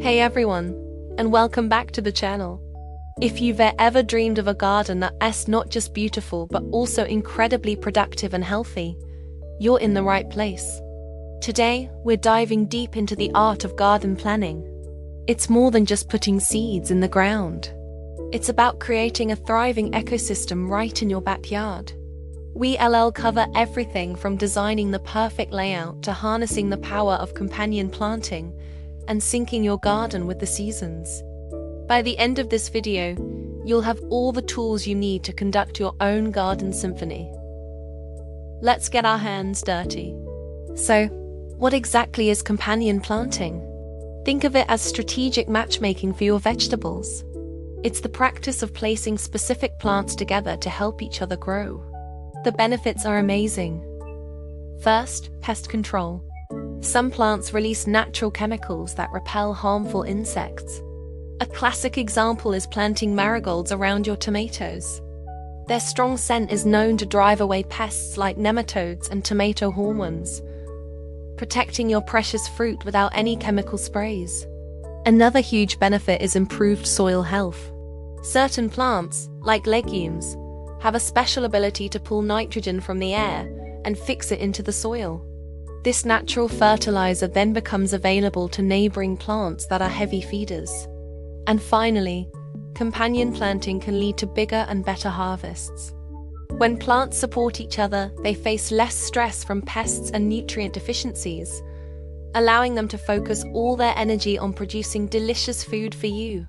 Hey everyone, and welcome back to the channel. If you've ever dreamed of a garden that's not just beautiful but also incredibly productive and healthy, you're in the right place. Today, we're diving deep into the art of garden planning. It's more than just putting seeds in the ground. It's about creating a thriving ecosystem right in your backyard. We'll cover everything from designing the perfect layout to harnessing the power of companion planting and syncing your garden with the seasons. By the end of this video, you'll have all the tools you need to conduct your own garden symphony. Let's get our hands dirty. So, what exactly is companion planting? Think of it as strategic matchmaking for your vegetables. It's the practice of placing specific plants together to help each other grow. The benefits are amazing. First, pest control. Some plants release natural chemicals that repel harmful insects. A classic example is planting marigolds around your tomatoes. Their strong scent is known to drive away pests like nematodes and tomato hornworms, protecting your precious fruit without any chemical sprays. Another huge benefit is improved soil health. Certain plants, like legumes, have a special ability to pull nitrogen from the air and fix it into the soil. This natural fertilizer then becomes available to neighboring plants that are heavy feeders. And finally, companion planting can lead to bigger and better harvests. When plants support each other, they face less stress from pests and nutrient deficiencies, allowing them to focus all their energy on producing delicious food for you.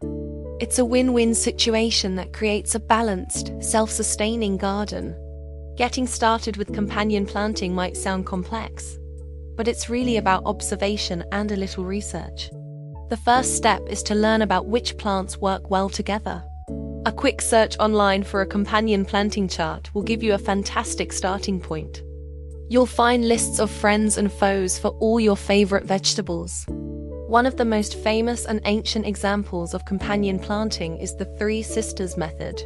It's a win-win situation that creates a balanced, self-sustaining garden. Getting started with companion planting might sound complex, but it's really about observation and a little research. The first step is to learn about which plants work well together. A quick search online for a companion planting chart will give you a fantastic starting point. You'll find lists of friends and foes for all your favorite vegetables. One of the most famous and ancient examples of companion planting is the Three Sisters method,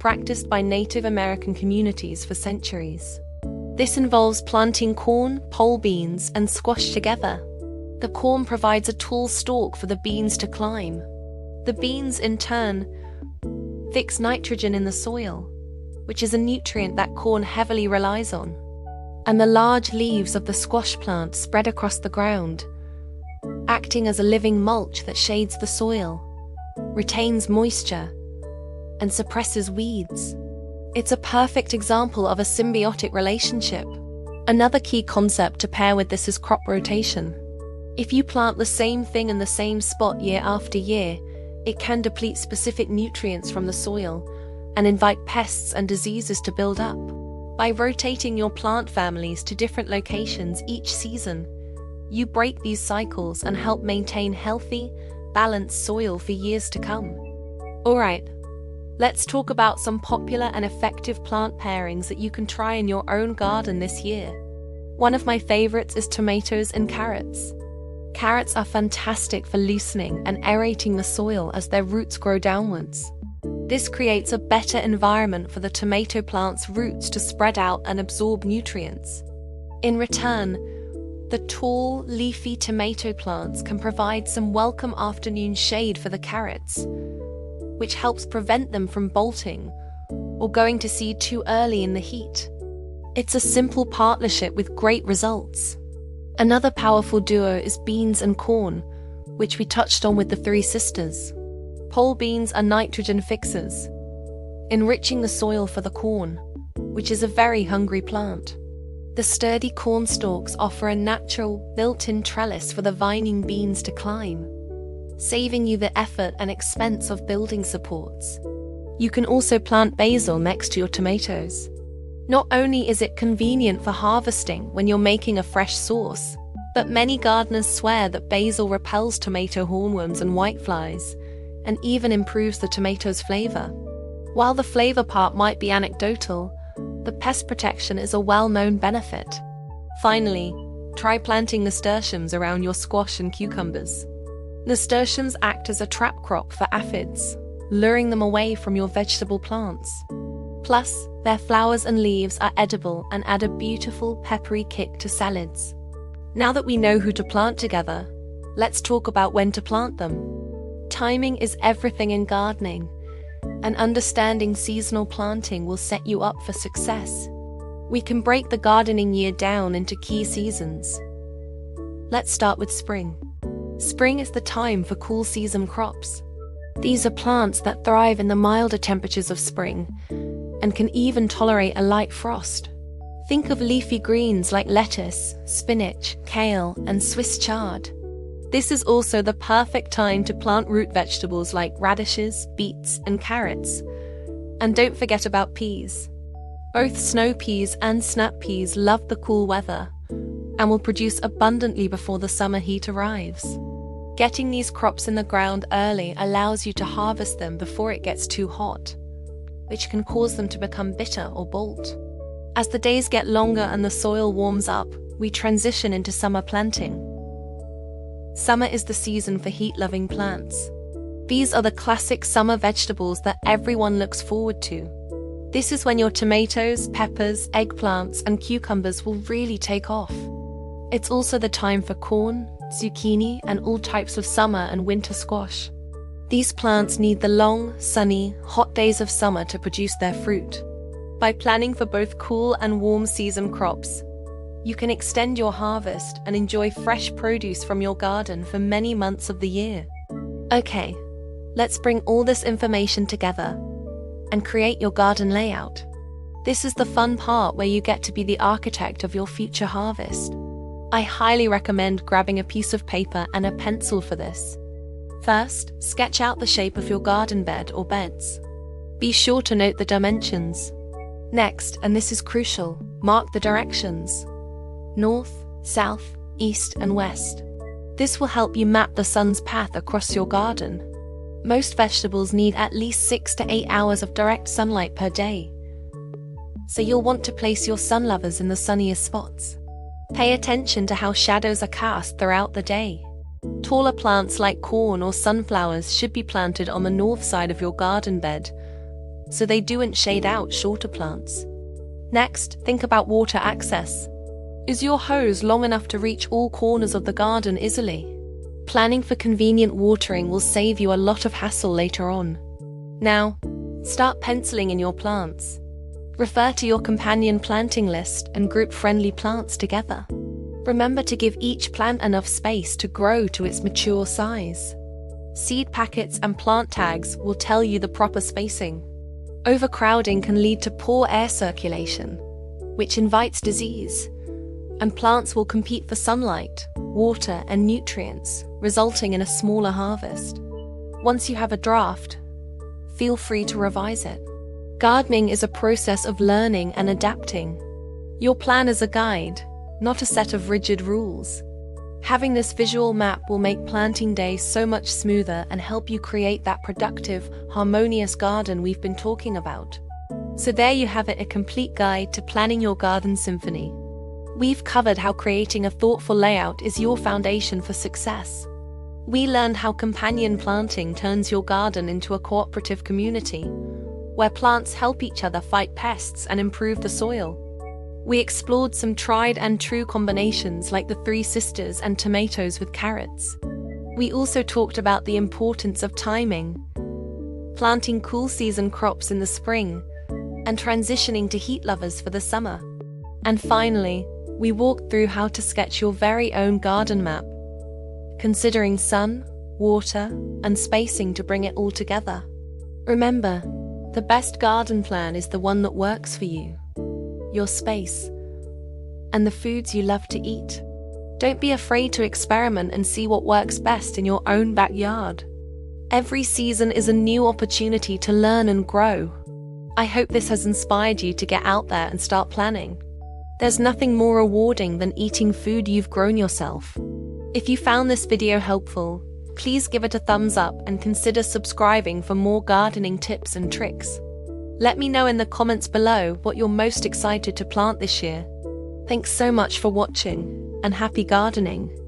practiced by Native American communities for centuries. This involves planting corn, pole beans, and squash together. The corn provides a tall stalk for the beans to climb. The beans, in turn, fix nitrogen in the soil, which is a nutrient that corn heavily relies on. And the large leaves of the squash plant spread across the ground, acting as a living mulch that shades the soil, retains moisture, and suppresses weeds. It's a perfect example of a symbiotic relationship. Another key concept to pair with this is crop rotation. If you plant the same thing in the same spot year after year, it can deplete specific nutrients from the soil and invite pests and diseases to build up. By rotating your plant families to different locations each season, you break these cycles and help maintain healthy, balanced soil for years to come. Alright, let's talk about some popular and effective plant pairings that you can try in your own garden this year. One of my favorites is tomatoes and carrots. Carrots are fantastic for loosening and aerating the soil as their roots grow downwards. This creates a better environment for the tomato plant's roots to spread out and absorb nutrients. In return, the tall, leafy tomato plants can provide some welcome afternoon shade for the carrots, which helps prevent them from bolting or going to seed too early in the heat. It's a simple partnership with great results. Another powerful duo is beans and corn, which we touched on with the Three Sisters. Pole beans are nitrogen fixers, enriching the soil for the corn, which is a very hungry plant. The sturdy corn stalks offer a natural, built-in trellis for the vining beans to climb, saving you the effort and expense of building supports. You can also plant basil next to your tomatoes. Not only is it convenient for harvesting when you're making a fresh sauce, but many gardeners swear that basil repels tomato hornworms and whiteflies, and even improves the tomato's flavor. While the flavor part might be anecdotal, the pest protection is a well-known benefit. Finally, try planting nasturtiums around your squash and cucumbers. Nasturtiums act as a trap crop for aphids, luring them away from your vegetable plants. Plus, their flowers and leaves are edible and add a beautiful, peppery kick to salads. Now that we know who to plant together, let's talk about when to plant them. Timing is everything in gardening, and understanding seasonal planting will set you up for success. We can break the gardening year down into key seasons. Let's start with spring. Spring is the time for cool season crops. These are plants that thrive in the milder temperatures of spring and can even tolerate a light frost. Think of leafy greens like lettuce, spinach, kale, and Swiss chard. This is also the perfect time to plant root vegetables like radishes, beets, and carrots. And don't forget about peas. Both snow peas and snap peas love the cool weather and will produce abundantly before the summer heat arrives. Getting these crops in the ground early allows you to harvest them before it gets too hot, which can cause them to become bitter or bolt. As the days get longer and the soil warms up, we transition into summer planting. Summer is the season for heat-loving plants. These are the classic summer vegetables that everyone looks forward to. This is when your tomatoes, peppers, eggplants, and cucumbers will really take off. It's also the time for corn, zucchini, and all types of summer and winter squash. These plants need the long, sunny, hot days of summer to produce their fruit. By planning for both cool and warm season crops, you can extend your harvest and enjoy fresh produce from your garden for many months of the year. Okay, let's bring all this information together and create your garden layout. This is the fun part where you get to be the architect of your future harvest. I highly recommend grabbing a piece of paper and a pencil for this. First, sketch out the shape of your garden bed or beds. Be sure to note the dimensions. Next, and this is crucial, mark the directions: north, south, east, and west. This will help you map the sun's path across your garden. Most vegetables need at least 6 to 8 hours of direct sunlight per day, so you'll want to place your sun lovers in the sunniest spots. Pay attention to how shadows are cast throughout the day. Taller plants like corn or sunflowers should be planted on the north side of your garden bed, so they don't shade out shorter plants. Next, think about water access. Is your hose long enough to reach all corners of the garden easily? Planning for convenient watering will save you a lot of hassle later on. Now, start penciling in your plants. Refer to your companion planting list and group friendly plants together. Remember to give each plant enough space to grow to its mature size. Seed packets and plant tags will tell you the proper spacing. Overcrowding can lead to poor air circulation, which invites disease, and plants will compete for sunlight, water, and nutrients, resulting in a smaller harvest. Once you have a draft, feel free to revise it. Gardening is a process of learning and adapting. Your plan is a guide, not a set of rigid rules. Having this visual map will make planting days so much smoother and help you create that productive, harmonious garden we've been talking about. So there you have it, a complete guide to planning your garden symphony. We've covered how creating a thoughtful layout is your foundation for success. We learned how companion planting turns your garden into a cooperative community, where plants help each other fight pests and improve the soil. We explored some tried and true combinations like the Three Sisters and tomatoes with carrots. We also talked about the importance of timing, planting cool season crops in the spring, and transitioning to heat lovers for the summer. And finally, we walked through how to sketch your very own garden map, considering sun, water, and spacing to bring it all together. Remember, the best garden plan is the one that works for you, your space, and the foods you love to eat. Don't be afraid to experiment and see what works best in your own backyard. Every season is a new opportunity to learn and grow. I hope this has inspired you to get out there and start planning. There's nothing more rewarding than eating food you've grown yourself. If you found this video helpful, please give it a thumbs up and consider subscribing for more gardening tips and tricks. Let me know in the comments below what you're most excited to plant this year. Thanks so much for watching, and happy gardening!